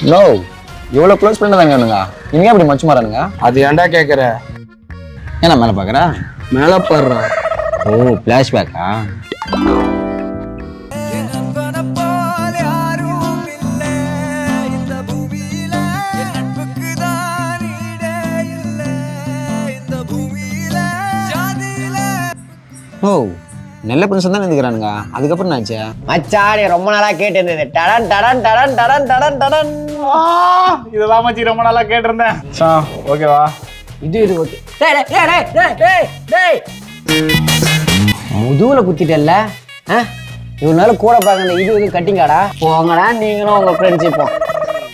No இவ்வளோ close ஃப்ரெண்டாக தாங்க வேணுங்க இனிமே அப்படி மச்சு மாறானுங்க. அது ஏன்டா கேட்குற? ஏன்னா மேலே பார்க்குறா? மேலே பாடுறா. ஓ ஃப்ளாஷ்பேக்கா? ஓ நல்ல ஃப்ரெண்ட்ஸ் தான் இருந்துக்கிறானுங்க. அதுக்கப்புறம் என்னாச்சு? மச்சான் ரொம்ப நாளா கேட்டு இருந்தது. டடன் டடன் டடன் டடன் டடன் டடன். இதெல்லாம் மச்சி ரொம்ப நாளா கேட்டிருந்தேன். ஓகேவா? இது ஓகே. டேய் டேய் டேய் டேய் டேய் டேய் முதுகுல குத்திட்டல்ல. இவனால கூட பாக்க இது கட்டிங்காடா. போங்கடா நீங்களும் உங்க ஃப்ரெண்ட்ஷிப்.